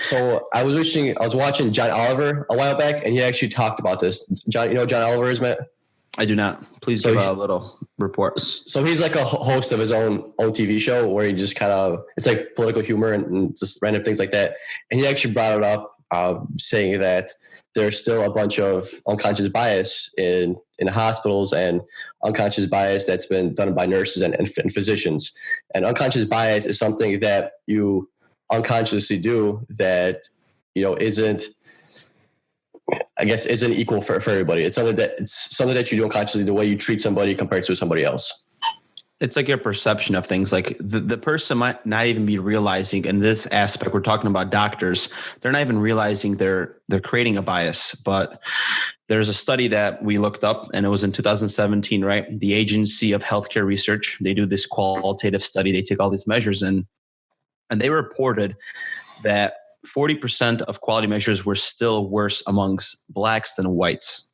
So I was watching John Oliver a while back, and he actually talked about this. John, you know who John Oliver is, Matt? I do not. Please give a little report. So he's like a host of his own TV show where he just kind of, it's like political humor and just random things like that. And he actually brought it up, saying that there's still a bunch of unconscious bias in hospitals and unconscious bias that's been done by nurses and physicians. And unconscious bias is something that you unconsciously do that, isn't equal for everybody. It's something that you do unconsciously, the way you treat somebody compared to somebody else. It's like your perception of things. Like the person might not even be realizing in this aspect. We're talking about doctors. They're not even realizing they're creating a bias. But there's a study that we looked up, and it was in 2017, right? The Agency of Healthcare Research, they do this qualitative study. They take all these measures and they reported that 40% of quality measures were still worse amongst blacks than whites.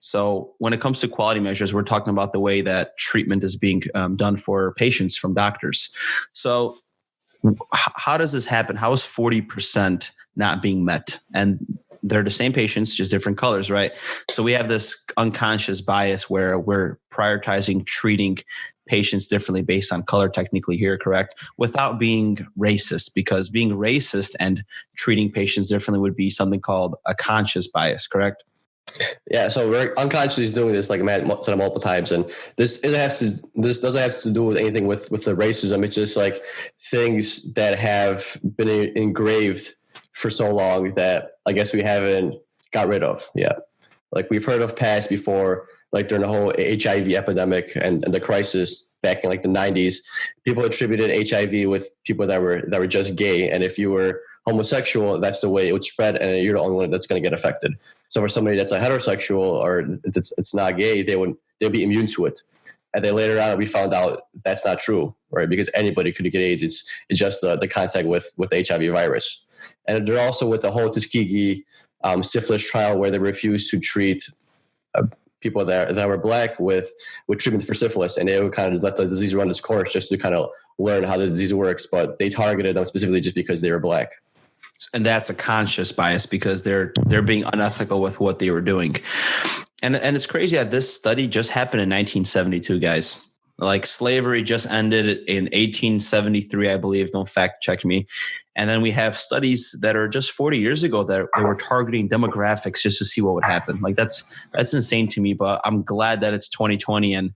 So when it comes to quality measures, we're talking about the way that treatment is being done for patients from doctors. So how does this happen? How is 40% not being met? And they're the same patients, just different colors, right? So we have this unconscious bias where we're prioritizing treating patients differently based on color, technically here, correct? Without being racist, because being racist and treating patients differently would be something called a conscious bias, correct? Yeah, so we're unconsciously doing this, like Matt said multiple times, and this doesn't have to do with anything with the racism. It's just like things that have been engraved for so long that I guess we haven't got rid of yet. Like we've heard of past before, like during the whole HIV epidemic and the crisis back in like the 90s, people attributed HIV with people that were just gay, and if you were homosexual, that's the way it would spread, and you're the only one that's going to get affected. So for somebody that's a heterosexual or it's not gay, they'll be immune to it. And then later on, we found out that's not true, right? Because anybody could get AIDS. It's just the contact with HIV virus. And they're also with the whole Tuskegee syphilis trial where they refused to treat people that were black with treatment for syphilis, and they would kind of just let the disease run its course just to kind of learn how the disease works. But they targeted them specifically just because they were black. And that's a conscious bias because they're being unethical with what they were doing. And it's crazy that this study just happened in 1972, guys. Like slavery just ended in 1873, I believe. Don't fact check me. And then we have studies that are just 40 years ago that they were targeting demographics just to see what would happen. Like that's insane to me, but I'm glad that it's 2020. And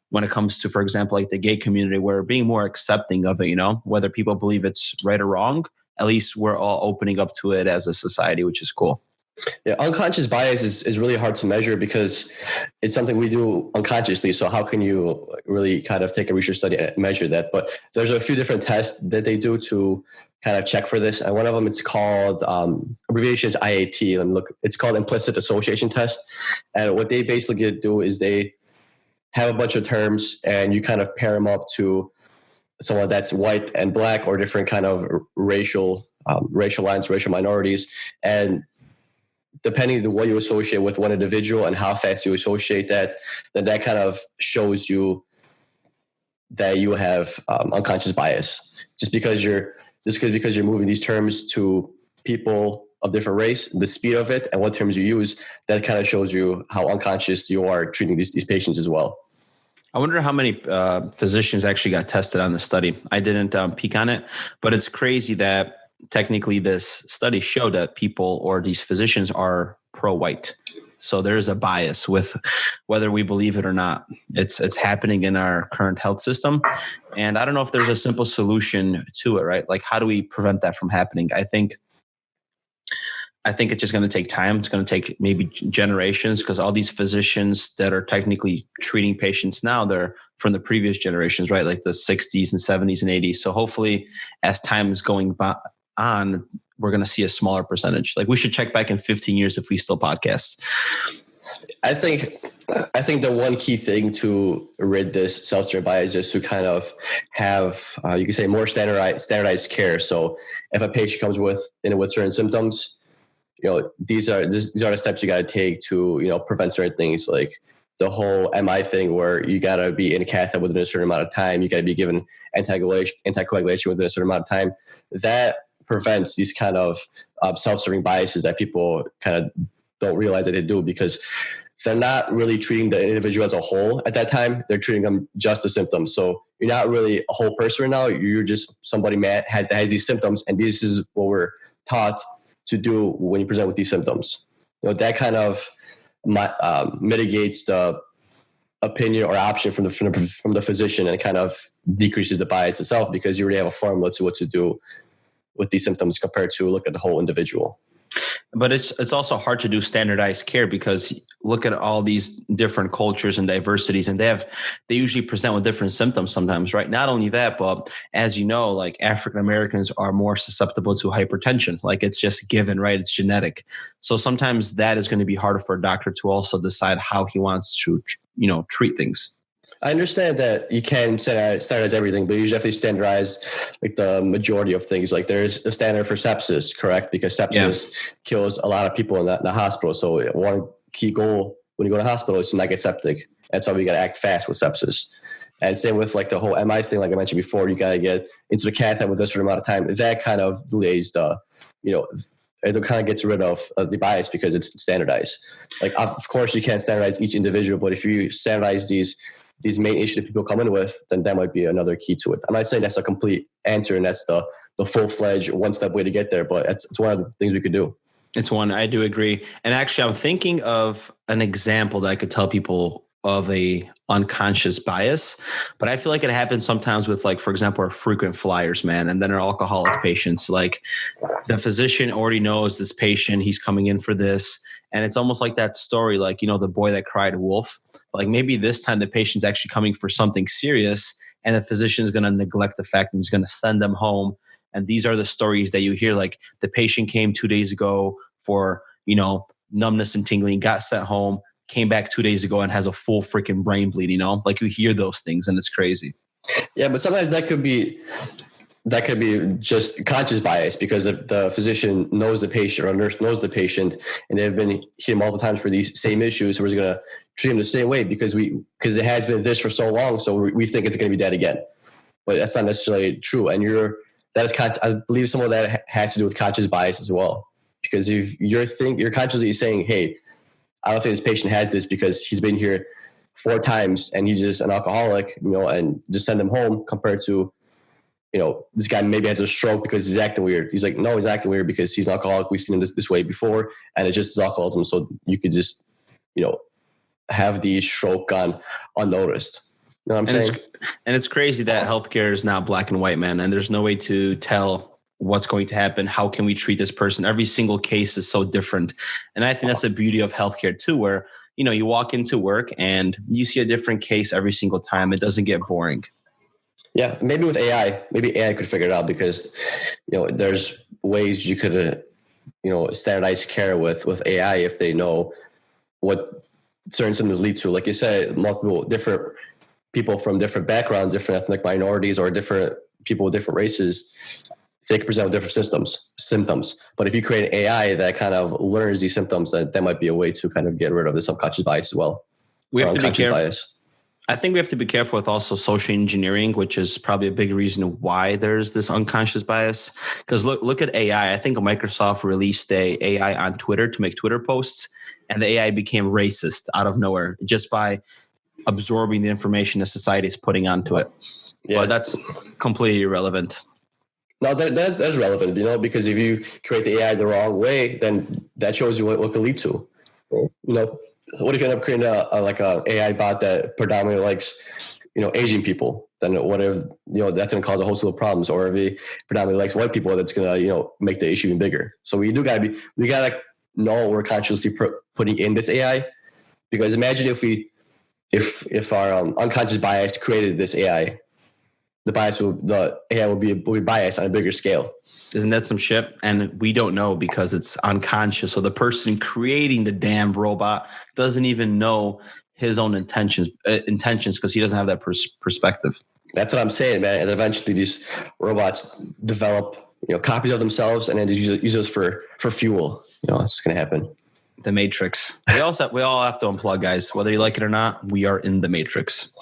when it comes to, for example, like the gay community, we're being more accepting of it, whether people believe it's right or wrong, at least we're all opening up to it as a society, which is cool. Yeah, unconscious bias is really hard to measure because it's something we do unconsciously. So how can you really kind of take a research study and measure that? But there's a few different tests that they do to kind of check for this. And one of them, it's called, abbreviation is IAT. And look, it's called implicit association test. And what they basically do is they have a bunch of terms and you kind of pair them up to someone that's white and black or different kind of racial lines, racial minorities. And depending on what you associate with one individual and how fast you associate that, then that kind of shows you that you have unconscious bias. Just because you're moving these terms to people of different race, the speed of it and what terms you use, that kind of shows you how unconscious you are treating these patients as well. I wonder how many physicians actually got tested on the study. I didn't peek on it, but it's crazy that technically this study showed that people or these physicians are pro-white. So there's a bias with whether we believe it or not. It's happening in our current health system. And I don't know if there's a simple solution to it, right? Like how do we prevent that from happening? I think it's just going to take time. It's going to take maybe generations because all these physicians that are technically treating patients now, they're from the previous generations, right? Like the 60s and 70s and 80s. So hopefully as time is going on, we're going to see a smaller percentage. Like we should check back in 15 years if we still podcast. I think the one key thing to rid this self-care bias is to kind of have, you can say, more standardized care. So if a patient comes with certain symptoms, these are the steps you got to take to, prevent certain things like the whole MI thing where you got to be in a cath within a certain amount of time. You got to be given anticoagulation within a certain amount of time. That prevents these kind of self-serving biases that people kind of don't realize that they do, because they're not really treating the individual as a whole at that time. They're treating them just the symptoms. So you're not really a whole person right now. You're just somebody that has these symptoms, and this is what we're taught to do when you present with these symptoms. That kind of mitigates the opinion or option from the physician, and kind of decreases the bias itself, because you already have a formula to what to do with these symptoms compared to look at the whole individual. But it's also hard to do standardized care, because look at all these different cultures and diversities, and they usually present with different symptoms sometimes, right? Not only that, but as you know, like African Americans are more susceptible to hypertension. Like it's just given, right? It's genetic. So sometimes that is going to be harder for a doctor to also decide how he wants to, treat things. I understand that you can standardize everything, but you definitely standardize like the majority of things. Like there's a standard for sepsis, correct? Because sepsis kills a lot of people in the hospital. So one key goal when you go to the hospital is to not get septic. That's why we got to act fast with sepsis. And same with like the whole MI thing, like I mentioned before, you got to get into the cath with a certain amount of time. That kind of delays it kind of gets rid of the bias because it's standardized. Like, of course, you can't standardize each individual, but if you standardize these main issues that people come in with, then that might be another key to it. I'm not saying that's a complete answer and that's the full-fledged one-step way to get there, but it's one of the things we could do. It's one, I do agree. And actually, I'm thinking of an example that I could tell people of a unconscious bias, but I feel like it happens sometimes with, like, for example, our frequent flyers, man, and then our alcoholic patients. Like the physician already knows this patient, he's coming in for this. And it's almost like that story, like, the boy that cried wolf. Like maybe this time the patient's actually coming for something serious, and the physician is going to neglect the fact and he's going to send them home. And these are the stories that you hear, like the patient came 2 days ago for, numbness and tingling, got sent home, came back 2 days ago and has a full freaking brain bleed, like you hear those things and it's crazy. Yeah, but sometimes that could be just conscious bias, because the physician knows the patient or nurse knows the patient, and they've been here multiple times for these same issues. So we're going to treat them the same way because it has been this for so long. So we think it's going to be that again, but that's not necessarily true. And I believe some of that has to do with conscious bias as well, because if you're consciously saying, hey, I don't think this patient has this because he's been here 4 times and he's just an alcoholic, and just send him home, compared to, this guy maybe has a stroke because he's acting weird. He's like, no, he's acting weird because he's an alcoholic. We've seen him this way before, and it just is alcoholism. So you could just, have the stroke gone unnoticed. You know what I'm saying? And it's crazy that healthcare is now black and white, man. And there's no way to tell what's going to happen. How can we treat this person? Every single case is so different. And I think that's the beauty of healthcare too, where, you walk into work and you see a different case every single time. It doesn't get boring. Yeah, maybe with AI, could figure it out, because, there's ways you could, standardize care with AI if they know what certain symptoms lead to. Like you said, multiple different people from different backgrounds, different ethnic minorities, or different people with different races, they can present with different symptoms. But if you create an AI that kind of learns these symptoms, that might be a way to kind of get rid of the subconscious bias as well. We have to be careful. I think we have to be careful with also social engineering, which is probably a big reason why there's this unconscious bias. Because look at AI. I think Microsoft released a AI on Twitter to make Twitter posts, and the AI became racist out of nowhere just by absorbing the information that society is putting onto it. Yeah, but that's completely irrelevant. No, that's relevant, because if you create the AI the wrong way, then that shows you what could lead to. What if you end up creating a AI bot that predominantly likes, Asian people? Then what if, that's going to cause a host of problems? Or if he predominantly likes white people, that's going to, make the issue even bigger. So we got to know what we're consciously putting in this AI, because imagine if our unconscious bias created this AI, the AI will be biased on a bigger scale. Isn't that some shit? And we don't know because it's unconscious. So the person creating the damn robot doesn't even know his own intentions because he doesn't have that perspective. That's what I'm saying, man. And eventually these robots develop, copies of themselves, and then they use those for fuel. That's what's going to happen. The Matrix. We all have to unplug, guys. Whether you like it or not, we are in the Matrix.